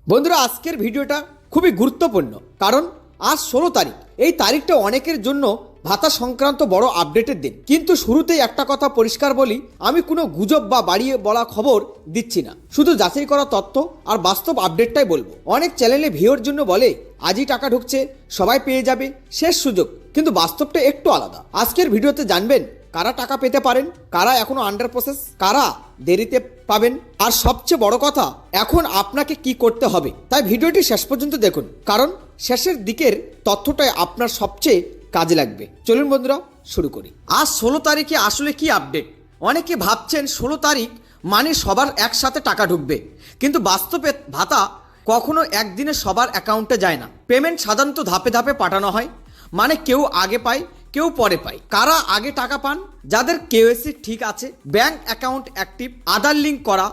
বন্ধুরা আজকের ভিডিওটা খুবই গুরুত্বপূর্ণ কারণ আজ 16 তারিখ। এই তারিখটা অনেকের জন্য ভাতা সংক্রান্ত বড় আপডেটের দিন। কিন্তু শুরুতেই একটা কথা পরিষ্কার বলি, আমি কোনো গুজব বা বাড়িয়ে বলা খবর দিচ্ছি না, শুধু যাচাই করা তথ্য আর বাস্তব আপডেটটাই বলবো। অনেক চ্যানেলে ভিউর জন্য বলে আজই টাকা ঢুকছে, সবাই পেয়ে যাবে, শেষ সুযোগ, কিন্তু বাস্তবটা একটু আলাদা। আজকের ভিডিওতে জানবেন কারা টাকা পেতে পারেন, কারা এখনো আন্ডার প্রসেস, কারা দেরিতে পাবেন, আর সবচেয়ে বড় কথা এখন আপনাকে কি করতে হবে। তাই ভিডিওটি শেষ পর্যন্ত দেখুন, কারণ শেষের দিকের তথ্যটাই আপনার সবচেয়ে কাজে লাগবে। চলুন বন্ধুরা শুরু করি। আজ 16 তারিখে আসলে কি আপডেট? অনেকে ভাবছেন 16 তারিখ মানে সবার একসাথে টাকা ঢুকবে, কিন্তু বাস্তবে ভাতা কখনো একদিনে সবার অ্যাকাউন্টে যায় না। পেমেন্ট সাধারণত ধাপে ধাপে পাঠানো হয়, মানে কেউ আগে পায় কেউ পরে পায়। কারা আগে টাকা পান? যাদের কেওয়াইসি ঠিক আছে, ব্যাংক অ্যাকাউন্ট অ্যাক্টিভ, আধার লিঙ্ক করা,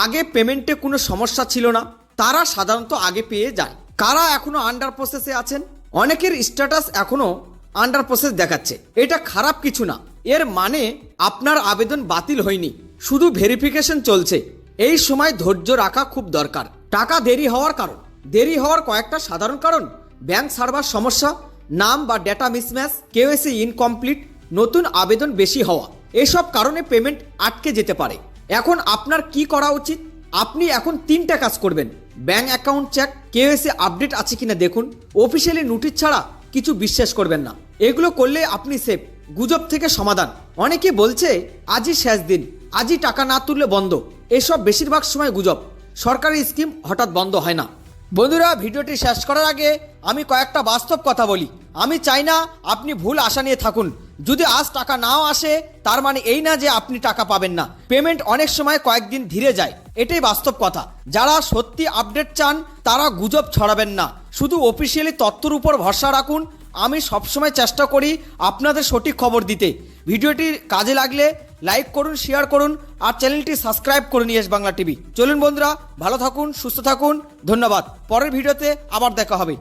আগে পেমেন্টে কোনো সমস্যা ছিল না, তারা সাধারণত আগে পেয়ে যায়। কারা এখনো আন্ডার প্রসেসে আছেন? অনেকের স্ট্যাটাস এখনো আন্ডার প্রসেস দেখাচ্ছে। এটা খারাপ কিছু না, এর মানে আপনার আবেদন বাতিল হয়নি, শুধু ভেরিফিকেশন চলছে। এই সময় ধৈর্য রাখা খুব দরকার। টাকা দেরি হওয়ার কারণ, দেরি হওয়ার কয়েকটা সাধারণ কারণ: ব্যাংক সার্ভার সমস্যা, নাম বা ডেটা মিসম্যাচ, কেওয়াইসি ইনকমপ্লিট, নতুন আবেদন বেশি হওয়া, এসব কারণে পেমেন্ট আটকে যেতে পারে। এখন আপনার কি করা উচিত? আপনি এখন 3টা কাজ করবেন: bank account check, KYC update আছে কিনা দেখুন, অফিসিয়ালি নোটিশ ছাড়া কিছু বিশ্বাস করবেন না। এগুলো করলে আপনি সেফ। গুজব থেকে সমাধান। অনেকে বলছে আজই শেষ দিন, আজই টাকা না তুললে বন্ধ। এসব বেশিরভাগ সময় গুজব। সরকারি স্কিম হঠাৎ বন্ধ হয় না। বন্ধুরা ভিডিওটি শেষ করার আগে আমি কয়েকটা বাস্তব কথা বলি। আমি চাই না আপনি ভুল আশা নিয়ে থাকুন। যদি আজ টাকা নাও আসে তার মানে এই না যে আপনি টাকা পাবেন না। পেমেন্ট অনেক সময় কয়েকদিন ধীরে যায়, এটাই বাস্তব কথা। যারা সত্যি আপডেট চান তারা গুজব ছড়াবেন না, শুধু অফিসিয়ালি তথ্যের উপর ভরসা রাখুন। আমি সবসময় চেষ্টা করি আপনাদের সঠিক খবর দিতে। ভিডিওটি কাজে লাগলে লাইক করুন, শেয়ার করুন, আর চ্যানেলটি সাবস্ক্রাইব করুন ইয়েস বাংলা টিভি। চলুন বন্ধুরা, ভালো থাকুন, সুস্থ থাকুন, ধন্যবাদ। পরের ভিডিওতে আবার দেখা হবে।